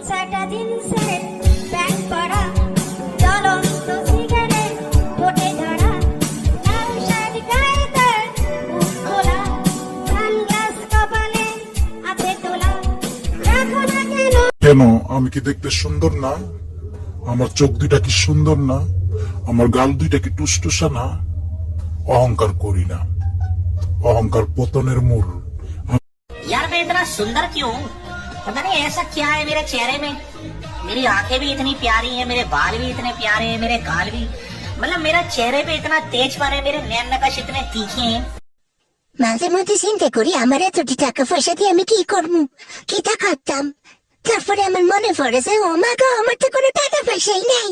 সেটা জিন্সের প্যান্ট পরা, জ্বলন্ত সিগারেট ঠোঁটে ধরা, লাল শার্ট গায়ে তার মুখ খোলা, সানগ্লাস কপালে হাতে তোলা। রাখো না কেন কেন আমি কি দেখতে সুন্দর না? আমার চোখ দুইটা কি সুন্দর না? আমার গাল দুইটা কি টুসটুসা না? অহংকার করি না, অহংকার পতনের মূল। यार मैं इतना सुंदर क्यों हूँ? पता नहीं ऐसा क्या है मेरे चेहरे में। मेरी आंखें भी इतनी प्यारी हैं, मेरे बाल भी इतने प्यारे हैं, मेरे गाल भी, मतलब मेरा चेहरे पे इतना तेज पर है, मेरे नैन नक्श इतने तीखे हैं। মাঝে মধ্যে চিন্তা করি আমার এতটি টাকা পয়সা দিয়ে আমি কি করবো, কি খাতাম। তারপরে আমার মনে পড়ে যে ও মা গো, আমার তো কোনো টাকা পয়সাই নেই।